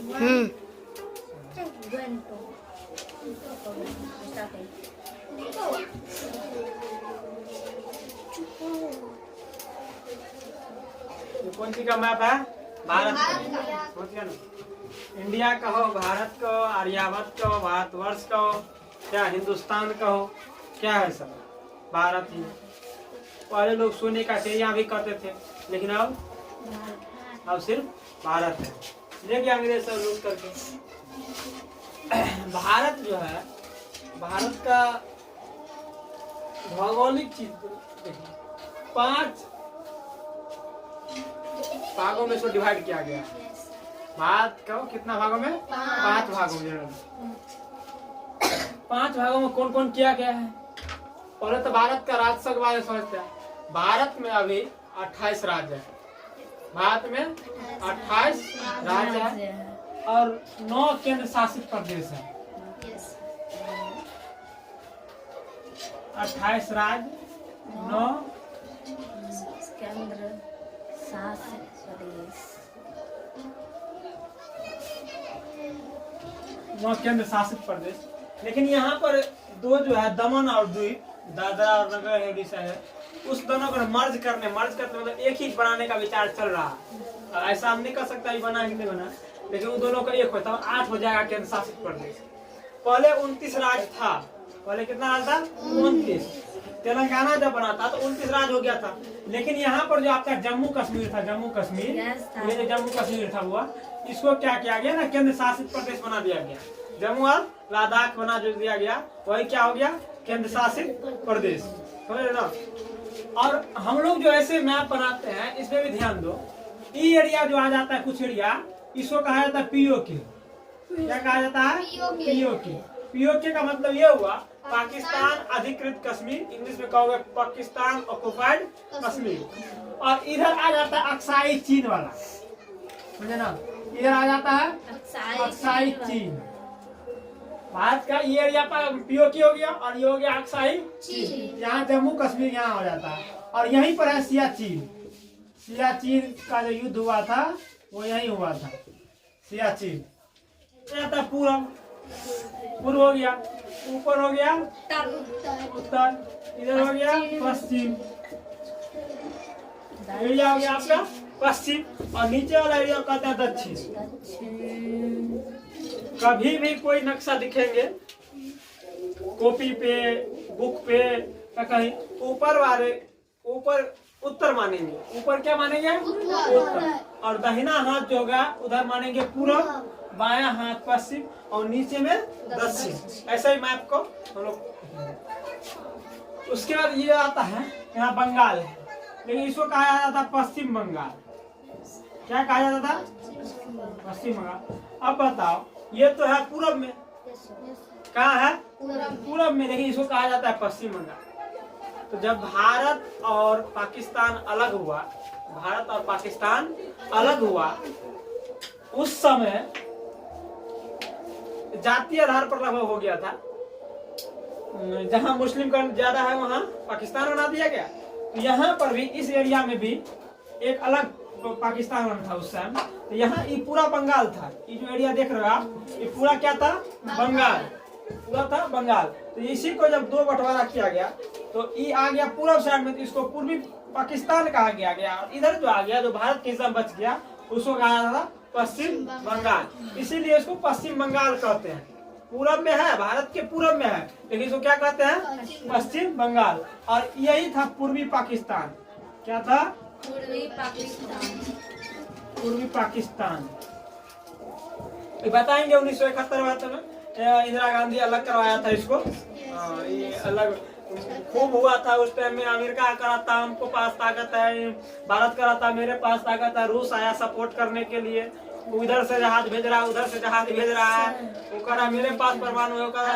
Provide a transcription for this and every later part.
ये कौन सी का मैप है? भारत का। सोच गया ना, इंडिया का हो, भारत का हो, आर्यावर्त का हो, भारतवर्ष का हो, क्या हिंदुस्तान का हो, क्या है सब? भारत ही। पहले लोग सोने का चिड़िया भी करते थे, लेकिन अब सिर्फ भारत है। ले गया अंग्रेज सब लूट करके। भारत जो है, भारत का भौगोलिक चीज देखिए, 5 भागों में इसको डिवाइड किया गया है। भारत को कितना भागों में? 5 भागों में। 5 भागों में कौन कौन किया गया है? पहले तो भारत का राज्य के बारे में समझते हैं। भारत में अभी 28 राज्य है। भारत में 28 राज्य है और 9 केंद्र शासित प्रदेश है। 28 राज्य, 9 केंद्र शासित प्रदेश, 9 केंद्र शासित प्रदेश। लेकिन यहाँ पर 2 जो है, दमन और द्वीप, दादरा और नगर हवेली है, उस दोनों को मर्ज करते मतलब एक ही बनाने का विचार चल रहा है। ऐसा हम नहीं कर सकता बना कि नहीं बना, लेकिन उन दोनों का एक होता है, 8 हो जाएगा केंद्र शासित प्रदेश। पहले 29 राज्य था। पहले कितना राज्य था? 29। तेलंगाना जब बना था तो 29 राज्य हो गया था। लेकिन यहाँ पर जो आपका जम्मू कश्मीर था, जम्मू कश्मीर, ये जो जम्मू कश्मीर था हुआ, इसको क्या किया गया ना, केंद्र शासित प्रदेश बना दिया गया। जम्मू और लद्दाख बना जो दिया गया, वही क्या हो गया? केंद्र शासित प्रदेश। समझ ना? और हम लोग जो ऐसे मैप बनाते हैं, इसमें भी ध्यान दो। ई एरिया जो आ जाता है, कुछ एरिया, इसको कहा जाता है पीओके। क्या कहा जाता है? पीओके। पीओके का मतलब ये हुआ पाकिस्तान अधिकृत कश्मीर, इंग्लिश में कहोगे पाकिस्तान ऑक्युपाइड कश्मीर। और इधर आ जाता है अक्साई चीन वाला, समझे ना? इधर आ जाता है अक्साई चीन। भारत का ये एरिया पर पीओके हो गया और ये हो गया अक्साई चीन। यहाँ जम्मू कश्मीर यहाँ हो जाता है। और यहीं पर है सियाचिन। सियाचिन का जो युद्ध हुआ था वो यहीं हुआ था, सियाचिन। आता पूरब, पूर्व हो गया, ऊपर हो गया उत्तर, इधर हो गया पश्चिम। एरिया हो गया आपका पश्चिम, और नीचे वाला एरिया कहते हैं दक्षिण। कभी भी कोई नक्शा दिखेंगे कॉपी पे, बुक पे, कहीं ऊपर वाले ऊपर उत्तर मानेंगे। ऊपर क्या मानेंगे? उत्तर। और दाहिना हाथ जो होगा उधर मानेंगे पूरब, बायां हाथ पश्चिम, और नीचे में दक्षिण। ऐसा ही मैप को हम लोग। उसके बाद ये आता है, यहाँ बंगाल है, लेकिन इसको कहा जाता था पश्चिम बंगाल। क्या कहा जाता था? पश्चिम बंगाल। अब बताओ, ये तो है पूरब में, कहाँ है? पूरब में, लेकिन इसको कहा जाता है पश्चिम बंगाल। तो जब भारत और पाकिस्तान अलग हुआ, भारत और पाकिस्तान अलग हुआ, उस समय जातीय आधार पर लगभग हो गया था। जहां मुस्लिम का ज्यादा है वहां पाकिस्तान बना दिया गया। तो यहाँ पर भी, इस एरिया में भी एक अलग पाकिस्तान बना था उस टाइम। तो यहाँ ये पूरा बंगाल था। ये जो एरिया देख रहे हो आप, ये पूरा क्या था? बंगाल। पूरा था बंगाल। तो इसी को जब 2 बंटवारा किया गया तो ये आ गया पूर्व साइड में, तो इसको पूर्वी पाकिस्तान कहा गया। और इधर जो आ गया, जो भारत के हिस्सा बच गया, उसको कहा था पश्चिम बंगाल। इसीलिए इसको पश्चिम बंगाल कहते हैं। पूरब में है, भारत के पूरब में है, लेकिन इसको क्या कहते हैं? पश्चिम बंगाल। और यही था पूर्वी पाकिस्तान। क्या था? पूर्वी पाकिस्तान। पूर्वी पाकिस्तान। बताएंगे 1971 में इंदिरा गांधी अलग करवाया था इसको। ये अलग खूब हुआ था उस टाइम में। अमेरिका करा था हमको पास ताकत है, भारत करा था मेरे पास ताकत है, रूस आया सपोर्ट करने के लिए, उधर से जहाज भेज रहा है, उधर से जहाज भेज रहा है, वो करा मेरे पास परमाणु, वो करा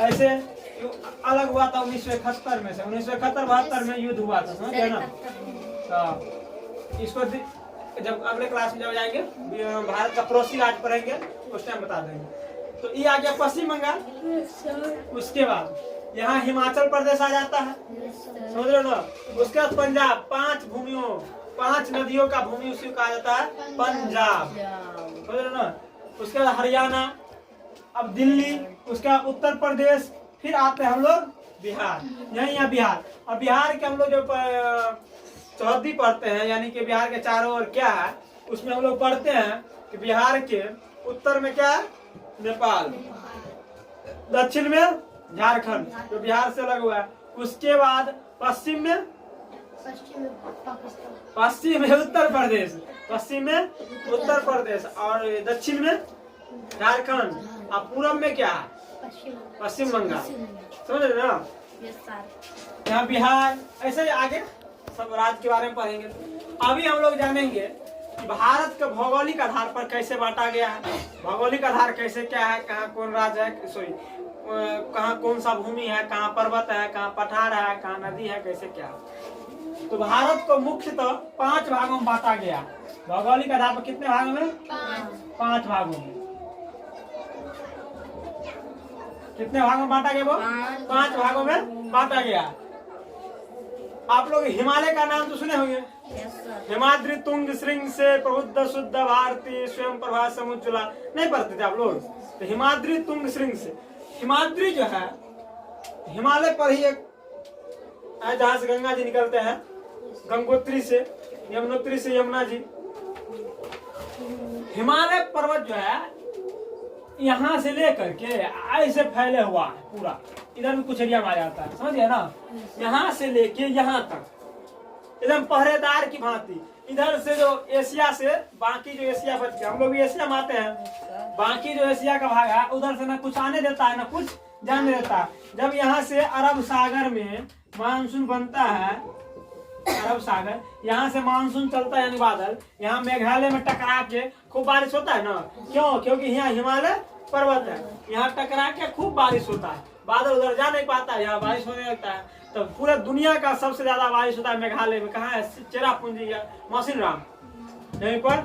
ऐसे अलग हुआ था 1971 में से। 1971-72 में युद्ध हुआ था, समझ गए ना? तो इसको जब अगले क्लास में जब जाएंगे, भारत का पड़ोसी राज्य पढ़ेंगे, उस टाइम बता देंगे। तो ये आ गया पश्चिम बंगाल। उसके बाद यहाँ हिमाचल प्रदेश आ जाता है, समझ रहे हो ना? उसके बाद पंजाब, 5 भूमियों, 5 नदियों का भूमि उसी को कहा जाता है पंजाब, समझ रहे ना। उसके बाद हरियाणा, अब दिल्ली, उसका उत्तर प्रदेश, फिर आते हैं हम लोग बिहार, यही है बिहार। और बिहार के हम लोग जो चौहद्दी पढ़ते हैं, यानी कि बिहार के चारों ओर क्या है, उसमें हम लोग पढ़ते हैं कि बिहार के उत्तर में क्या है, नेपाल, दक्षिण में झारखंड जो बिहार से अलग हुआ है, उसके बाद पश्चिम में उत्तर प्रदेश, पश्चिम में उत्तर प्रदेश, और दक्षिण में झारखंड, और पूरब में क्या है, पश्चिम बंगाल, समझ रहे ना। यहाँ बिहार, ऐसे ही आगे सब राज्य के बारे में पढ़ेंगे। अभी हम लोग जानेंगे कि भारत का भौगोलिक आधार पर कैसे बांटा गया है, भौगोलिक आधार कैसे क्या है, कहाँ कौन राज्य है, सॉरी कहाँ कौन सा भूमि है, कहाँ पर्वत है, कहाँ पठार है, कहाँ नदी है, कैसे क्या है। तो भारत को मुख्यतः 5 भागों में बांटा गया। भौगोलिक आधार पर कितने भागों में? 5 भागों में। कितने भागों में बांटा गया वो? 5 भागों में बांटा गया। आप लोग हिमालय का नाम तो सुने होंगे। हिमाद्री तुंग श्रृंग से प्रबुद्ध शुद्ध भारती स्वयं प्रभा समुज्ज्वला, नहीं पढ़ते थे आप लोग? तो हिमाद्री तुंग श्रृंग से, हिमाद्री जो है हिमालय पर ही एक है जहां से गंगा जी निकलते हैं, गंगोत्री से, यमुनोत्री से यमुना जी। हिमालय पर्वत जो है यहाँ से लेकर के ऐसे फैले हुआ है पूरा, इधर भी कुछ एरिया में आ जाता है, समझ गया ना। यहाँ से लेके यहाँ तक एकदम पहरेदार की भांति। इधर से जो एशिया से बाकी जो एशिया बच गया, हम लोग भी एशिया में आते हैं, बाकी जो एशिया का भाग है उधर से ना कुछ आने देता है ना कुछ जाने देता है। जब यहाँ से अरब सागर में मानसून बनता है, अरब सागर यहाँ से मानसून चलता है, यानी बादल यहाँ मेघालय में टकरा के खूब बारिश होता है ना। क्यों? क्योंकि यहाँ हिमालय पर्वत है, यहाँ टकरा के खूब बारिश होता है, बादल उधर जा नहीं पाता है, यहाँ बारिश होने लगता है। तो पूरे दुनिया का सबसे ज्यादा बारिश होता है मेघालय में। कहाँ है? चेरापूंजी या मौसिनराम, यहीं पर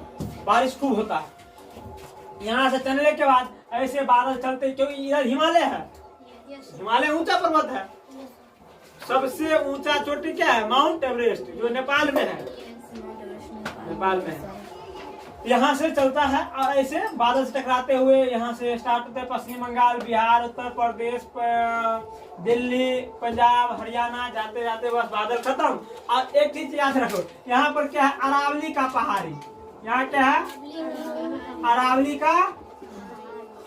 बारिश खूब होता है। यहाँ से चलने के बाद ऐसे बादल चलते, क्योंकि इधर हिमालय है, हिमालय ऊंचा पर्वत है। सबसे ऊंचा चोटी क्या है? माउंट एवरेस्ट, जो नेपाल में है, नेपाल में है। यहाँ से चलता है और ऐसे बादल से टकराते हुए यहाँ से स्टार्ट होते हैं पश्चिम बंगाल, बिहार, उत्तर प्रदेश, दिल्ली, पंजाब, हरियाणा, जाते जाते बस बादल खत्म। और एक चीज याद रखो, यहाँ पर क्या है? अरावली का पहाड़ी। यहाँ क्या है? अरावली का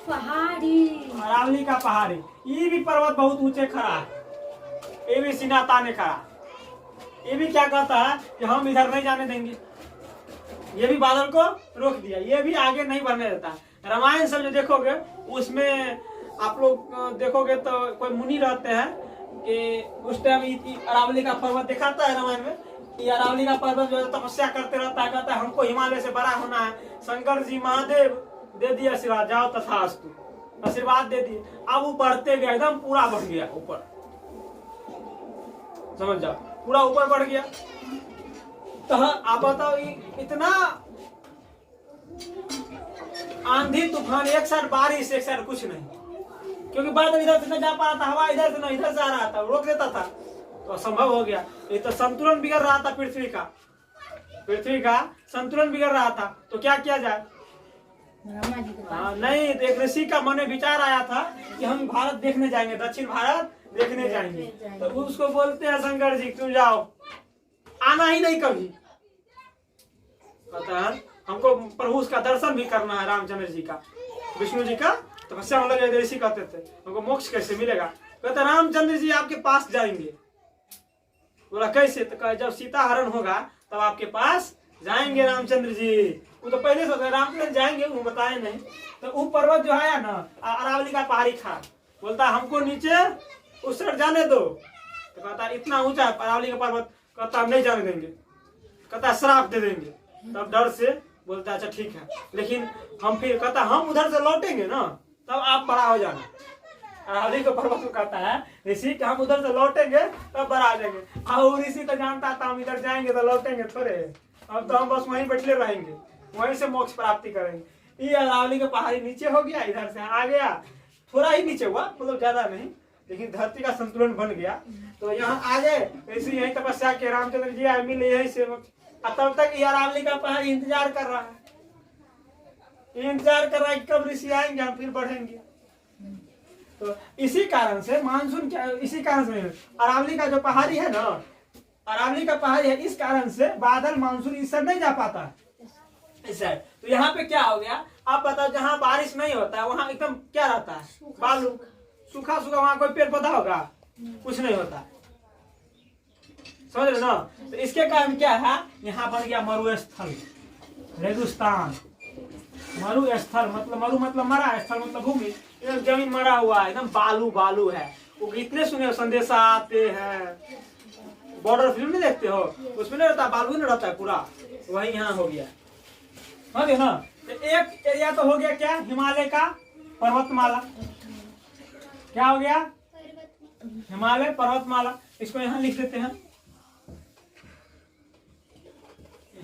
पहाड़ी, अरावली का पहाड़ी। ये भी पर्वत बहुत ऊंचे खड़ा है, ये भी सीना ताने खड़ा। ये भी क्या कहता है कि हम इधर नहीं जाने देंगे, ये भी बादल को रोक दिया, ये भी आगे नहीं बढ़ने देता। रामायण सब जो देखोगे उसमें आप लोग देखोगे तो कोई मुनि रहते हैं कि उस टाइम अरावली का पर्वत दिखाता है रामायण में, कि अरावली का पर्वत जो तपस्या करते रहता है, कहता है हमको हिमालय से बड़ा होना है। शंकर जी महादेव दे दिए आशीर्वाद, जाओ तथास्तु, आशीर्वाद दे दिए। अब वो बढ़ते गए, एकदम पूरा बढ़ गया ऊपर, समझ जाओ, पूरा ऊपर बढ़ गया। तो आप बताओ, इतना आंधी तूफान, एक साथ बारिश, एक साथ कुछ नहीं, क्योंकि बादल इधर से नहीं जा पा रहा था, हवा इधर से नहीं इधर से आ रहा था, रोक देता था, तो असंभव हो गया। ये तो संतुलन बिगड़ रहा था, पृथ्वी का संतुलन बिगड़ रहा था। तो क्या किया जाए? नहीं, तो एक ऋषि का मन में विचार आया था कि हम भारत देखने जाएंगे, दक्षिण भारत देखने जाएंगे। तो उसको बोलते हैं शंकर जी, तुम जाओ, आना ही नहीं कभी। पता है हमको प्रभु उसका दर्शन भी करना है, रामचंद्र जी का, विष्णु जी का तपस्या में लगे। ऋषि कहते थे हमको मोक्ष कैसे मिलेगा? कहते रामचंद्र जी आपके पास जाएंगे। बोला कैसे? तो जब सीता हरण होगा तब आपके पास जाएंगे रामचंद्र जी। वो तो पहले से रामचंद्र जाएंगे, वो बताए नहीं। तो वो पर्वत जो है ना, अरावली का पहाड़ी था, बोलता हमको नीचे उस साइड जाने दो। तो कहता इतना ऊंचा अरावली का पर्वत, कहता नहीं जाने देंगे, कहता श्राप दे देंगे। तब डर से बोलता अच्छा ठीक है, लेकिन हम फिर, कहता हम उधर से लौटेंगे ना तब आप बड़ा हो जाना। अरावली का पर्वत को कहता है ऋषि कि हम उधर से लौटेंगे तब बड़ा आ जाएंगे। और ऋषि तो जानता था हम इधर जाएंगे तो लौटेंगे थोड़े, अब तो हम बस वहीं बैठे रहेंगे, वहीं से मोक्ष प्राप्ति करेंगे। ये अरावली का पहाड़ी नीचे हो गया, इधर से आ गया, थोड़ा ही नीचे हुआ, मतलब ज्यादा नहीं, लेकिन धरती का संतुलन बन गया। तो यहाँ आ गए, ऐसे यही तपस्या के रामचंद्र जी आए, मिले यहीं से और तब तक ये अरावली का पहाड़ी इंतजार कर रहा है, इंतजार कर रहा है कि कब ऋषि आएंगे हम फिर बढ़ेंगे। तो इसी कारण से मानसून क्या, इसी कारण से अरावली का जो पहाड़ी है ना, अरावली का पहाड़ी है, इस कारण से बादल मानसून इस साइड नहीं जा पाता है, इस साइड। तो यहाँ पे क्या हो गया, आप बताओ, जहाँ बारिश नहीं होता है वहाँ एकदम क्या रहता है, बालू, सूखा सूखा, वहाँ कोई पेड़ पौधा होगा, कुछ नहीं होता, समझ रहे ना। तो इसके कारण क्या है, यहाँ बन गया मरुस्थल, रेगिस्तान। मरुस्थल मतलब मरा, स्थल मतलब भूमि, एकदम जमीन मरा हुआ है, एकदम बालू बालू है। वो कितने सुने संदेशा आते हैं, बॉर्डर फिल्म नहीं देखते हो, उसमें नहीं रहता, बालू नहीं रहता है पूरा, वही यहाँ हो गया, समझ गए ना। तो एक एरिया तो हो गया क्या, हिमालय का पर्वतमाला, क्या हो गया, हिमालय पर्वतमाला। इसको यहाँ लिख देते हैं,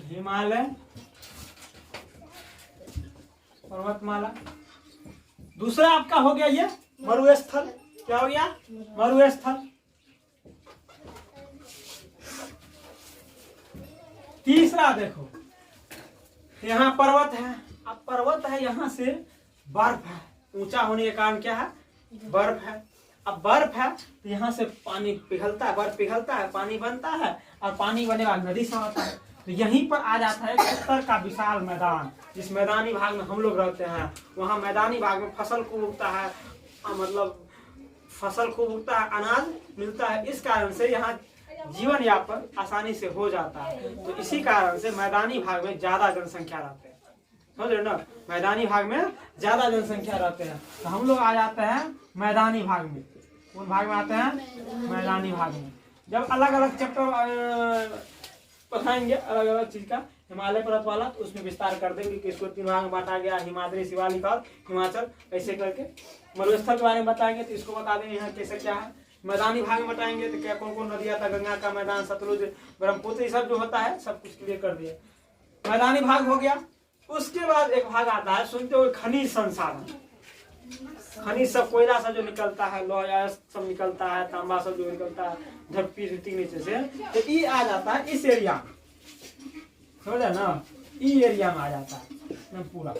हिमालय पर्वतमाला। दूसरा आपका हो गया ये मरुस्थल, क्या हो गया, मरुस्थल। तीसरा देखो, यहाँ पर्वत है, अब पर्वत है, यहाँ से बर्फ है, ऊंचा होने के कारण क्या है, बर्फ है। अब बर्फ है तो यहाँ से पानी पिघलता है, बर्फ पिघलता है, पानी बनता है, और पानी बने बाद नदी से आता है। तो यहीं पर आ जाता है उत्तर का विशाल मैदान, जिस मैदानी भाग में हम लोग रहते हैं, वहाँ मैदानी भाग में फसल खूब उगता है, मतलब फसल खूब उगता है, अनाज मिलता है, इस कारण से यहाँ जीवन यापन आसानी से हो जाता है। तो इसी कारण से मैदानी भाग में ज्यादा जनसंख्या रहते हैं, समझ रहे ना, मैदानी भाग में ज्यादा जनसंख्या रहते हैं। तो हम लोग आ जाते हैं मैदानी भाग में, कौन भाग में आते हैं, मैदानी भाग में। जब अलग अलग चैप्टर पढ़ाएंगे अलग अलग चीज का, हिमालय पर्वत वाला, तो उसमें विस्तार कर देंगे कि इसको 3 भाग में बांटा गया, हिमाद्री, शिवालिक और हिमाचल, ऐसे करके। मरुस्थल के बारे में बताएंगे तो इसको बता देंगे यहाँ कैसे क्या है। मैदानी भाग में बताएंगे तो क्या कौन कौन नदियाँ था, गंगा का मैदान, सतलुज, ब्रह्मपुत्र, ये सब जो होता है सब कुछ क्लियर कर दिए। मैदानी भाग हो गया। उसके बाद एक भाग आता है, सुनते हो, खनिज संसाधन, खनिज सब, कोयला सब जो निकलता है, लोहा सब निकलता है, तांबा सब जो निकलता है धरती नीचे से, तो ये आ जाता है इस एरिया में, समझा ना, ई एरिया में आ जाता है पूरा,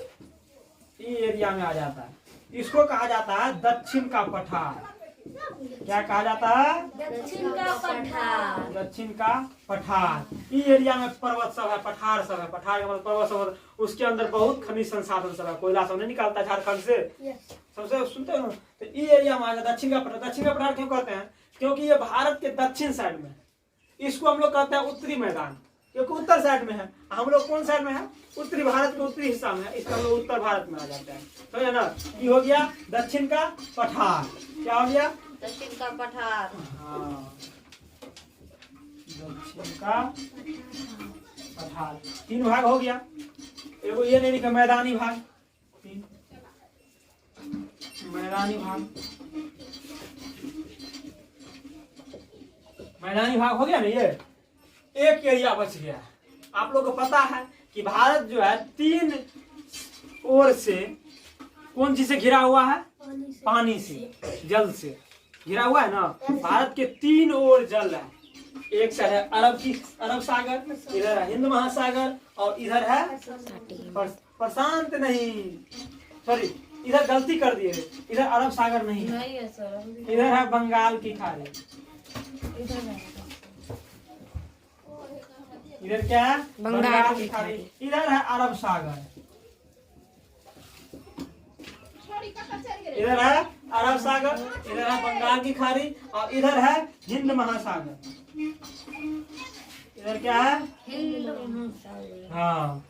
ई एरिया में आ जाता है। इसको कहा जाता है दक्षिण का पठार। क्या कहा जाता है, दक्षिण का पठार, दक्षिण का पठार। ई एरिया में पर्वत सब है, पठार सब है, पठार का मतलब पर्वत सब है, उसके अंदर बहुत खनिज संसाधन सब है, कोयला सब नहीं निकालता झारखंड से, सबसे सुनते हो। तो ई एरिया में आ जाता है दक्षिण का पठार। दक्षिण का पठार क्यों कहते हैं, क्योंकि ये भारत के दक्षिण साइड में, इसको हम लोग कहते हैं उत्तरी मैदान, क्योंकि उत्तर साइड में है। हम लोग कौन साइड में है, उत्तरी भारत के उत्तरी हिस्सा में है, इसका हम लोग उत्तर भारत में आ जाते हैं, समझे ना। ये हो गया दक्षिण का पठार। क्या हो गया, दक्षिण का पठार, हाँ, दक्षिण का पठार। 3 भाग हो गया। एगो ये नहीं लिखा, मैदानी भाग, 3 मैदानी भाग, मैदानी भाग हो गया ना। ये एक एरिया बच गया। आप लोगों को पता है कि भारत जो है 3 ओर से कौन चीज से घिरा हुआ है, पानी से, जल से घिरा हुआ है ना। भारत के 3 ओर जल है, एक साइड है अरब सागर, इधर है हिंद महासागर, और इधर है प्रशांत, नहीं सॉरी, इधर गलती कर दिए, इधर अरब सागर नहीं है सर, इधर है बंगाल की खाड़ी। इधर क्या है, बंगाल की खाड़ी। इधर है अरब सागर, इधर है अरब सागर, इधर है बंगाल की खाड़ी, और इधर है हिंद महासागर। इधर क्या है, हिंद महासागर। हाँ,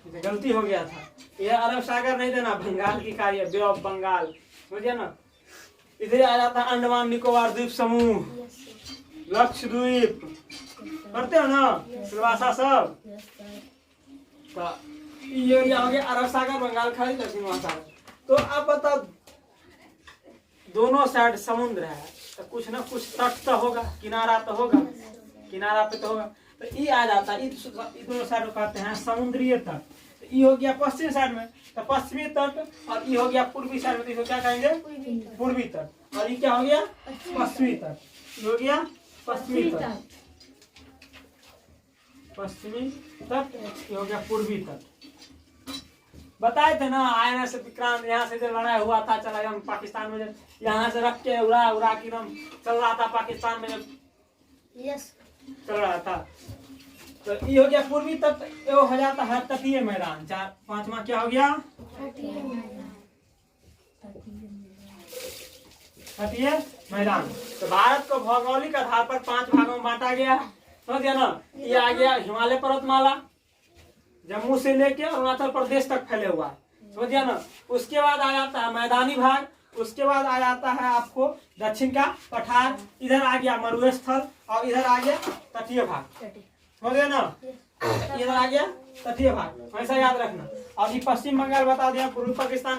इधर गलती हो गया था, इधर अरब सागर नहीं देना, बंगाल की खाड़ी है, बे ऑफ बंगाल, समझिए ना। इधर आ जाता है अंडमान निकोबार द्वीप समूह, लक्षद्वीप, पढ़ते हो ना भाषा सब। तो ये एरिया हो गया अरब सागर, बंगाल खाड़ी, दक्षिण महासागर। तो आप बताओ, दोनों साइड समुद्र है, तो कुछ ना कुछ तट तो होगा, किनारा तो होगा, किनारा पे तो होगा। तो ये आ जाता है, ये दोनों साइड को कहते हैं समुद्रीय तट। तो ये हो गया पश्चिम साइड में, तो पश्चिमी तट, और ये हो गया पूर्वी साइड में, तो इसको क्या कहेंगे, पूर्वी तट। और ये क्या हो गया, पश्चिमी तट, ये हो गया पश्चिमी तट, पश्चिमी तट, ये हो गया पूर्वी तट। बताए थे ना आयना से विक्रांत, यहाँ से जो लड़ाई हुआ था, चला गया पाकिस्तान में, जब यहाँ से रख के उड़ा उड़ा के एकदम चल रहा था पाकिस्तान में, जब यस चल रहा था। तो ये हो गया पूर्वी तट, ये हो जाता है तटीय मैदान। चार पांचवा क्या हो गया? तटीय मैदान। तो भारत को भौगोलिक आधार पर 5 भागों में बांटा गया, समझ गया ना। ये आ गया हिमालय पर्वतमाला, जम्मू से लेके अरुणाचल प्रदेश तक फैले हुआ है, समझ गया ना। उसके बाद आ जाता है मैदानी भाग, उसके बाद आ जाता है आपको दक्षिण का पठार, इधर आ गया मरुस्थल, और इधर आ गया तटीय भाग, समझ गया ना। इधर आ गया तटीय भाग, ऐसा याद रखना। और ये पश्चिम बंगाल बता दिया, पूर्वी पाकिस्तान